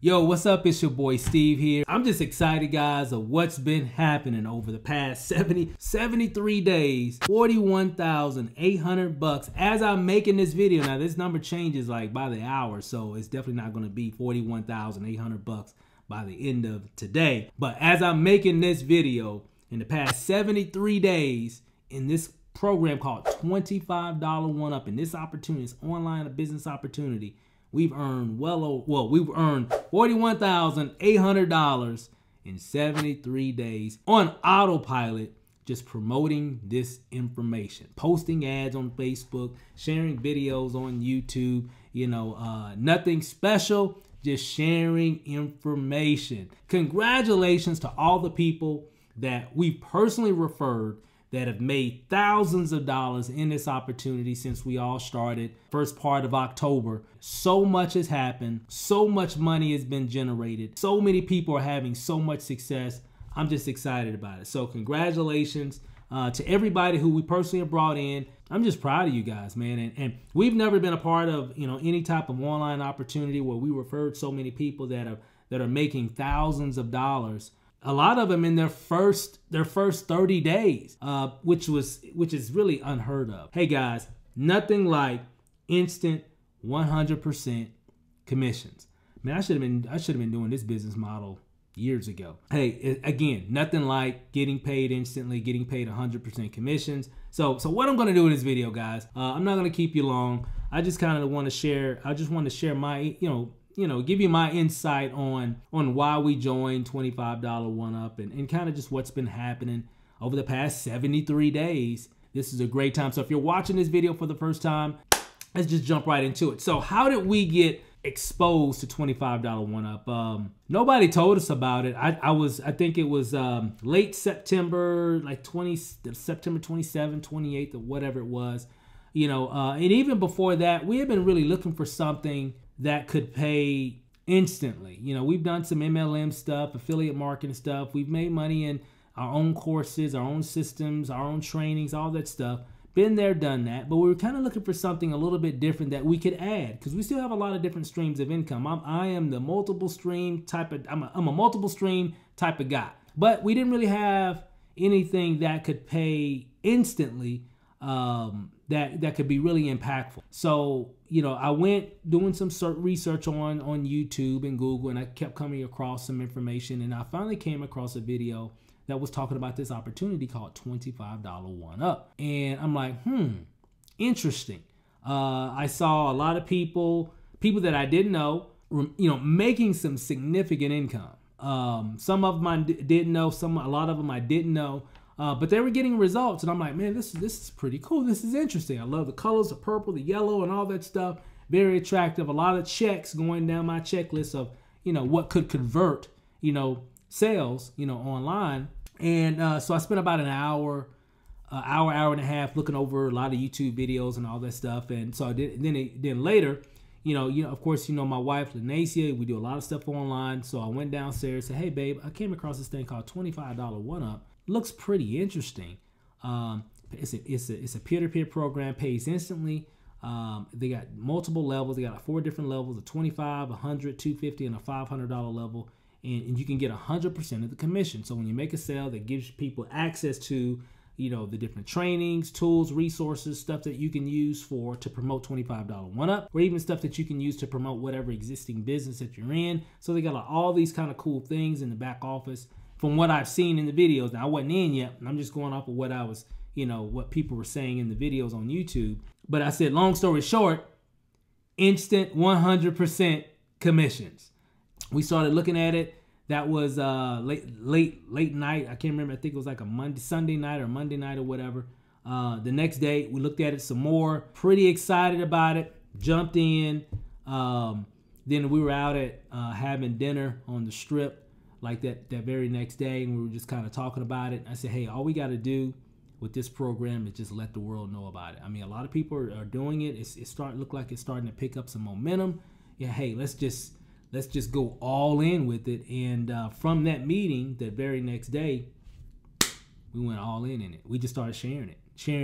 Yo, what's up? It's your boy Steve here. I'm just excited, guys, of what's been happening over the past 73 days. 41,800 bucks as I'm making this video. Now, this number changes like by the hour, so it's definitely not going to be 41,800 bucks by the end of today. But as I'm making this video, in the past 73 days, in this program called $25 1-Up, in this opportunity, this online business opportunity, we've earned we've earned $41,800 in 73 days on autopilot, just promoting this information, posting ads on Facebook, sharing videos on YouTube, nothing special, just sharing information. Congratulations to all the people that we personally referred that have made thousands of dollars in this opportunity since we all started first part of October. So much has happened. So much money has been generated. So many people are having so much success. I'm just excited about it. So congratulations to everybody who we personally have brought in. I'm just proud of you guys, man. And we've never been a part of any type of online opportunity where we referred so many people that are making thousands of dollars. A lot of them in their first 30 days, which is really unheard of. Hey guys, nothing like instant 100% commissions. Man, I should have been doing this business model years ago. Hey, again, nothing like getting paid instantly, getting paid 100% commissions. So what I'm gonna do in this video, guys, I'm not gonna keep you long. I just kind of want to share. I just want to share my give you my insight on why we joined $25 1-Up and kind of just what's been happening over the past 73 days. This is a great time. So if you're watching this video for the first time, let's just jump right into it. So how did we get exposed to $25 1-Up? Nobody told us about it. I think it was late September, like September 27th, 28th, or whatever it was. And even before that, we had been really looking for something that could pay instantly. We've done some MLM stuff, affiliate marketing stuff. We've made money in our own courses, our own systems, our own trainings, all that stuff. Been there, done that. But we were kind of looking for something a little bit different that we could add, because we still have a lot of different streams of income. I am the multiple stream type of, I'm a multiple stream type of guy. But we didn't really have anything that could pay instantly, that could be really impactful. So, I went doing some research on YouTube and Google, and I kept coming across some information, and I finally came across a video that was talking about this opportunity called $25 1-Up. And I'm like, interesting. I saw a lot of people that I didn't know, making some significant income. Some of them I didn't know, a lot of them I didn't know. But they were getting results, and I'm like, man, this is pretty cool. This is interesting. I love the colors, the purple, the yellow, and all that stuff. Very attractive. A lot of checks going down my checklist of, what could convert, sales, online. And so I spent about an hour and a half looking over a lot of YouTube videos and all that stuff. And so I did. Then later, of course, my wife LANACIA, we do a lot of stuff online. So I went downstairs and said, hey, babe, I came across this thing called $25 1-Up. Looks pretty interesting. It's a peer-to-peer program, pays instantly. They got multiple levels. They got 4 different levels: a $25, $100, $250, and a $500 level. And you can get 100% of the commission. So when you make a sale, that gives people access to the different trainings, tools, resources, stuff that you can use to promote $25 1-Up, or even stuff that you can use to promote whatever existing business that you're in. So they got all these kind of cool things in the back office. From what I've seen in the videos. Now, I wasn't in yet, and I'm just going off of what I was, what people were saying in the videos on YouTube. But I said, long story short, instant 100% commissions. We started looking at it. That was late night. I can't remember. I think it was like a Sunday night or Monday night or whatever. The next day, we looked at it some more. Pretty excited about it. Jumped in. Then we were out at having dinner on the Strip like that very next day, and we were just kind of talking about it. I said, hey, all we got to do with this program is just let the world know about it. I mean, a lot of people are doing it. It's starting to look like it's starting to pick up some momentum. Yeah, hey, let's just go all in with it. And from that meeting, that very next day, we went all in it. We just started sharing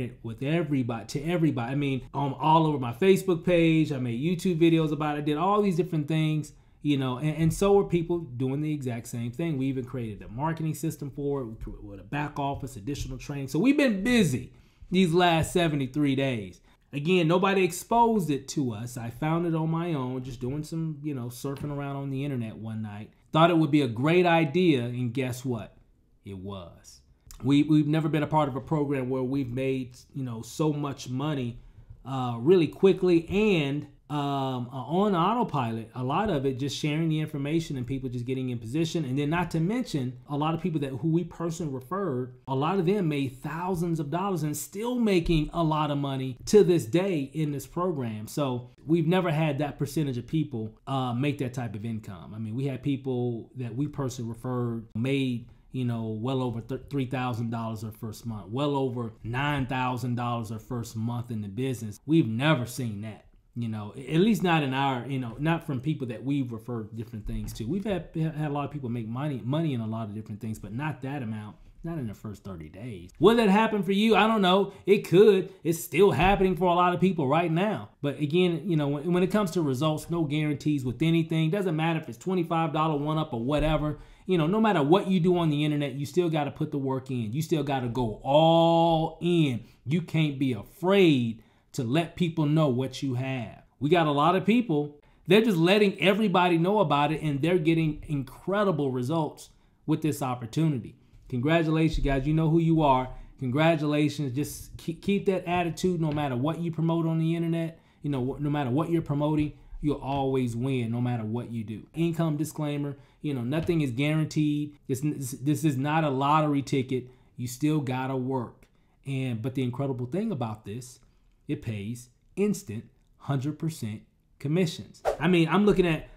it with everybody, to everybody. I mean, all over my Facebook page. I made YouTube videos about it. I did all these different things, you know, and so are people doing the exact same thing. We even created a marketing system for it with a back office, additional training. So we've been busy these last 73 days. Again, nobody exposed it to us. I found it on my own, just doing some, you know, surfing around on the internet one night. Thought it would be a great idea, and guess what? It was. We've never been a part of a program where we've made, you know, so much money really quickly and on autopilot. A lot of it just sharing the information and people just getting in position. And then not to mention a lot of people who we personally referred, a lot of them made thousands of dollars and still making a lot of money to this day in this program. So we've never had that percentage of people make that type of income. I mean, we had people that we personally referred made, you know, well over $3,000 their first month, well over $9,000 their first month in the business. We've never seen that. You know, at least not in our, you know, not from people that we've referred different things to. We've had a lot of people make money in a lot of different things, but not that amount, not in the first 30 days. Will that happen for you? I don't know. It could. It's still happening for a lot of people right now. But again, you know, when it comes to results, no guarantees with anything. Doesn't matter if it's $25 one up or whatever. You know, no matter what you do on the internet, you still got to put the work in. You still got to go all in. You can't be afraid to let people know what you have. We got a lot of people, they're just letting everybody know about it, and they're getting incredible results with this opportunity. Congratulations, guys. You know who you are. Congratulations. Just keep that attitude no matter what you promote on the internet. You know, no matter what you're promoting, you'll always win no matter what you do. Income disclaimer, you know, nothing is guaranteed. This is not a lottery ticket. You still gotta work. But the incredible thing about this, it pays instant 100% commissions. I mean, I'm looking at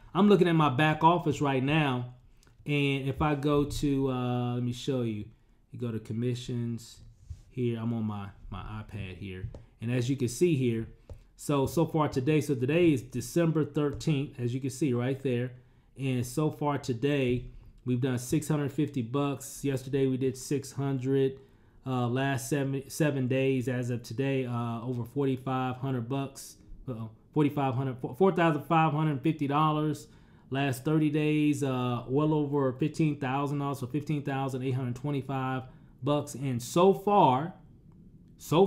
my back office right now, and if I go to let me show you. You go to commissions here. I'm on my iPad here, and as you can see here, so far today. So today is December 13th, as you can see right there, and so far today we've done $650. Yesterday we did 600. Last seven days as of today, over $4,500, $4,550. Last 30 days, well over $15,000, so $15,825. And so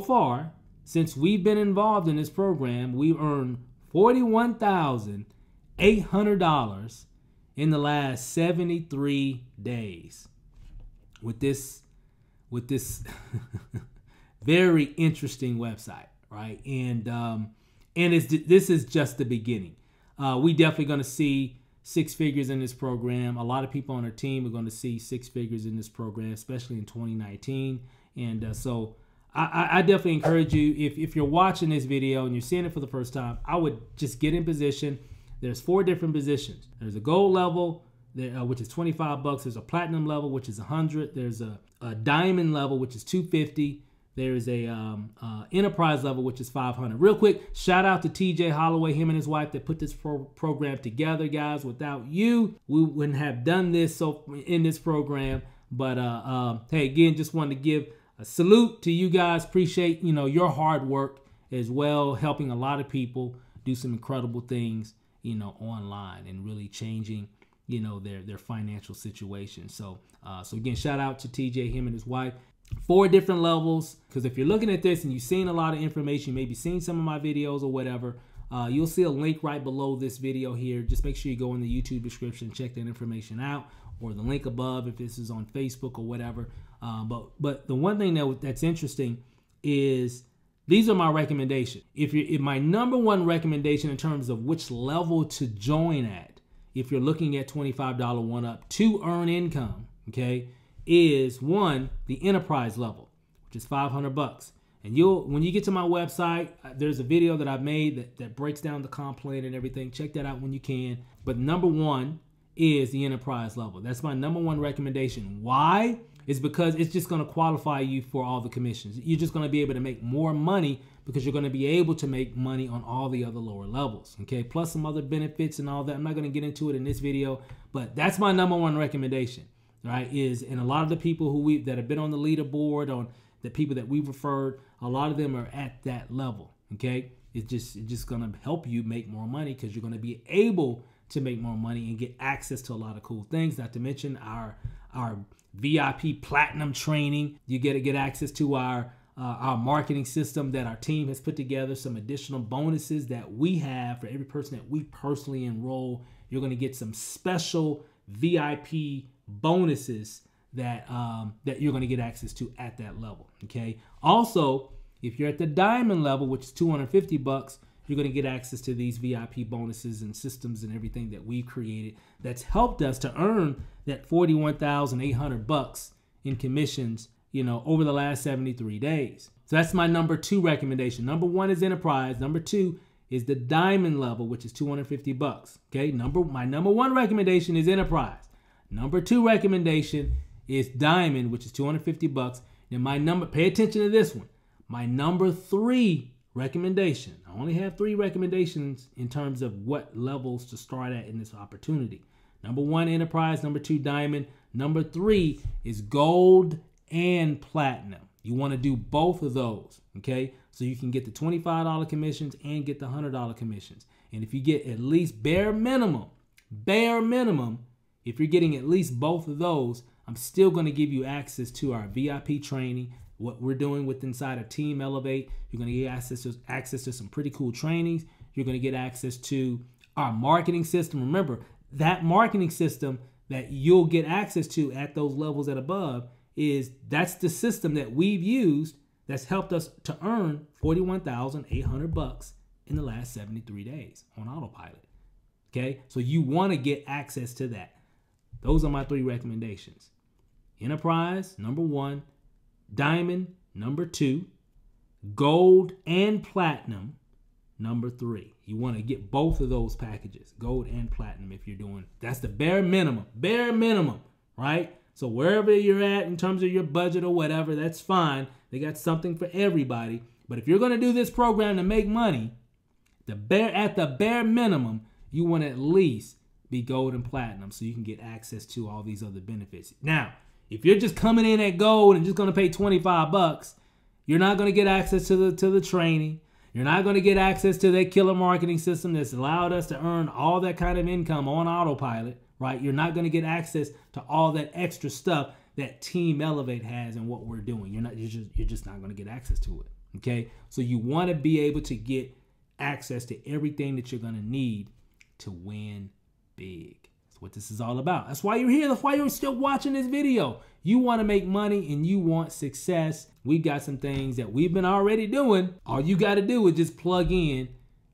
far, since we've been involved in this program, we've earned $41,800 in the last 73 days with this very interesting website, right? And this is just the beginning. We definitely going to see six figures in this program. A lot of people on our team are going to see six figures in this program, especially in 2019. And so I definitely encourage you, if you're watching this video and you're seeing it for the first time, I would just get in position. There's 4 different positions. There's a gold level, which is $25. There's a platinum level, which is $100. There's a diamond level, which is $250. There's a enterprise level, which is $500. Real quick, shout out to TJ Holloway, him and his wife that put this program together, guys. Without you, we wouldn't have done this in this program. But hey, again, just wanted to give a salute to you guys. Appreciate, you know, your hard work as well, helping a lot of people do some incredible things, you know, online and really changing, you know, their financial situation. So again, shout out to TJ, him and his wife. 4 different levels, because if you're looking at this and you've seen a lot of information, maybe seen some of my videos or whatever, you'll see a link right below this video here. Just make sure you go in the YouTube description, check that information out, or the link above if this is on Facebook or whatever. But the one thing that's interesting is these are my recommendations. If my number one recommendation in terms of which level to join at, if you're looking at $25 one up to earn income, okay, is 1, the enterprise level, which is $500. And when you get to my website, there's a video that I've made that breaks down the comp plan and everything. Check that out when you can. But number 1 is the enterprise level. That's my number 1 recommendation. Why? It's because it's just going to qualify you for all the commissions. You're just going to be able to make more money because you're going to be able to make money on all the other lower levels, okay? Plus some other benefits and all that. I'm not going to get into it in this video, but that's my number 1 recommendation, right? And a lot of the people that have been on the leaderboard, on the people that we've referred, a lot of them are at that level, okay? It's just going to help you make more money because you're going to be able to make more money and get access to a lot of cool things. Not to mention our VIP platinum training. You get access to our marketing system that our team has put together, some additional bonuses that we have for every person that we personally enroll. You're going to get some special VIP bonuses that you're going to get access to at that level. Okay. Also, if you're at the diamond level, which is $250, you're going to get access to these VIP bonuses and systems and everything that we've created that's helped us to earn that $41,800 in commissions, over the last 73 days. So that's my number 2 recommendation. Number 1 is enterprise. Number 2 is the diamond level, which is $250. Okay, my number 1 recommendation is enterprise. Number 2 recommendation is diamond, which is $250. And pay attention to this one. My number 3 recommendation. I only have 3 recommendations in terms of what levels to start at in this opportunity. Number 1, enterprise. Number 2, diamond. Number 3 is gold and platinum. You want to do both of those, okay? So you can get the $25 commissions and get the $100 commissions. And if you get at least bare minimum, if you're getting at least both of those, I'm still going to give you access to our VIP training, what we're doing with inside of Team Elevate. You're going to get access to some pretty cool trainings. You're going to get access to our marketing system. Remember, that marketing system that you'll get access to at those levels and above that's the system that we've used that's helped us to earn $41,800 in the last 73 days on autopilot. Okay, so you want to get access to that. Those are my 3 recommendations. Enterprise, number 1. Diamond, number 2. Gold and platinum, number 3. You want to get both of those packages, gold and platinum, if you're doing. That's the bare minimum, right? So wherever you're at in terms of your budget or whatever, that's fine. They got something for everybody. But if you're going to do this program to make money, at the bare minimum, you want to at least be gold and platinum so you can get access to all these other benefits. Now, if you're just coming in at gold and just going to pay $25, you're not going to get access to the training. You're not going to get access to that killer marketing system that's allowed us to earn all that kind of income on autopilot, right? You're not going to get access to all that extra stuff that Team Elevate has and what we're doing. You're just not going to get access to it, okay? So you want to be able to get access to everything that you're going to need to win big. That's what this is all about. That's why you're here. That's why you're still watching this video. You want to make money and you want success. We got some things that we've been already doing. All you got to do is just plug in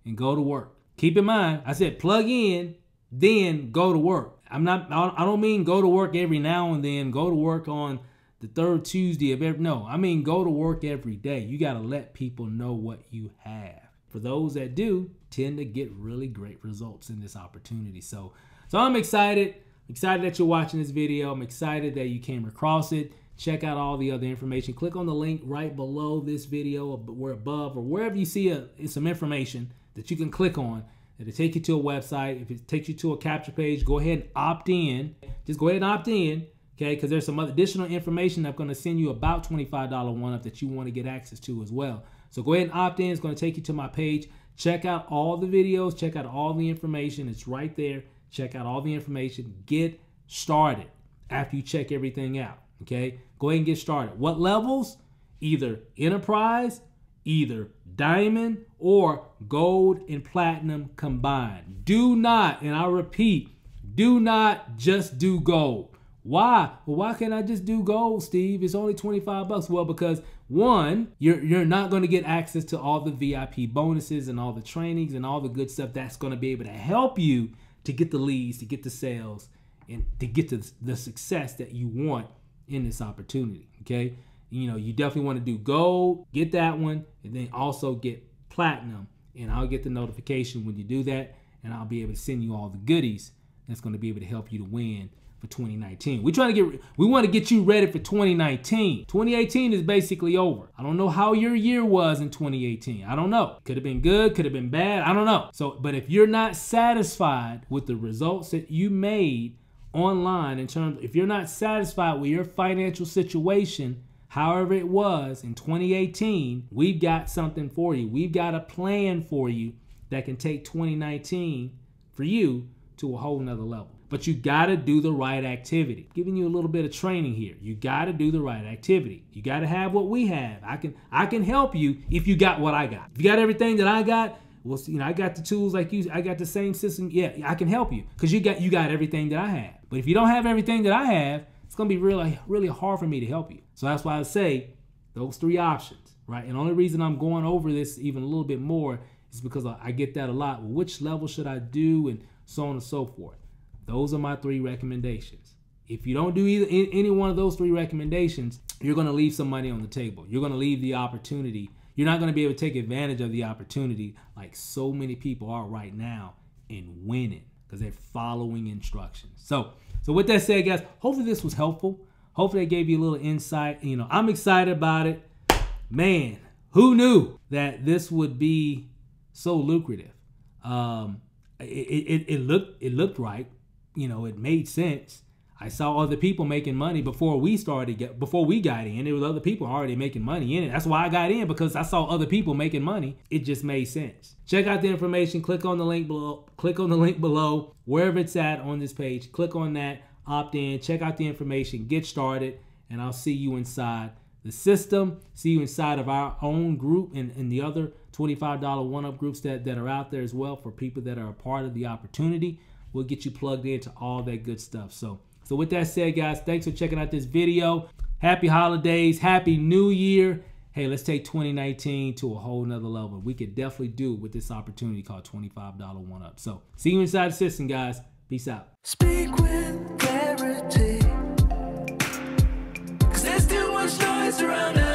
and go to work. Keep in mind, I said plug in, then go to work. I don't mean go to work every now and then, go to work on the 3rd Tuesday of every, no, I mean go to work every day. You got to let people know what you have. For those that do, tend to get really great results in this opportunity. So I'm excited that you're watching this video. I'm excited that you came across it. Check out all the other information. Click on the link right below this video or above or wherever you see some information that you can click on. It'll take you to a website. If it takes you to a capture page, go ahead and opt in. Just go ahead and opt in, okay? Because there's some additional information I'm going to send you about $25 one-up that you want to get access to as well. So go ahead and opt in. It's going to take you to my page. Check out all the videos. Check out all the information. It's right there. Check out all the information. Get started after you check everything out, okay? Go ahead and get started. What levels? Either enterprise, either diamond, or gold and platinum combined. Do not, and I repeat, do not just do gold. Why? Well, why can't I just do gold, Steve? It's only $25. Well, because one, you're not going to get access to all the VIP bonuses and all the trainings and all the good stuff that's going to be able to help you to get the leads, to get the sales, and to get to the success that you want in this opportunity, okay? You definitely want to do gold, get that one, and then also get platinum. And I'll get the notification when you do that, and I'll be able to send you all the goodies that's going to be able to help you to win for 2019. We want to get you ready for 2019. 2018 is basically over. I don't know how your year was in 2018. I don't know. Could have been good, could have been bad. I don't know. But if you're not satisfied with the results that you made online if you're not satisfied with your financial situation, however it was in 2018, we've got something for you. We've got a plan for you that can take 2019 for you to a whole nother level. But you gotta do the right activity. Giving you a little bit of training here. You gotta do the right activity. You gotta have what we have. I can help you if you got what I got. If you got everything that I got, well, you know, I got the tools like you. I got the same system. Yeah, I can help you because you got everything that I have. But if you don't have everything that I have, it's gonna be really hard for me to help you. So that's why I say those 3 options, right? And the only reason I'm going over this even a little bit more is because I get that a lot. Well, which level should I do, and so on and so forth. Those are my 3 recommendations. If you don't do any one of those 3 recommendations, you're going to leave some money on the table. You're going to leave the opportunity. You're not going to be able to take advantage of the opportunity like so many people are right now in winning because they're following instructions. So with that said, guys, hopefully this was helpful. Hopefully it gave you a little insight. You know, I'm excited about it. Man, who knew that this would be so lucrative? It looked right. You know, it made sense. I saw other people making money before we got in. There was other people already making money in it. That's why I got in, because I saw other people making money. It just made sense. Check out the information. Click on the link below. Click on the link below, wherever it's at on this page. Click on that. Opt in. Check out the information. Get started, and I'll see you inside the system. See you inside of our own group and the other $25 one-up groups that are out there as well for people that are a part of the opportunity. We'll get you plugged into all that good stuff. So with that said, guys, thanks for checking out this video. Happy holidays. Happy New Year. Hey, let's take 2019 to a whole nother level. We could definitely do it with this opportunity called $25 one-up. So see you inside the system, guys. Peace out. Speak with clarity, 'cause there's too much noise around us.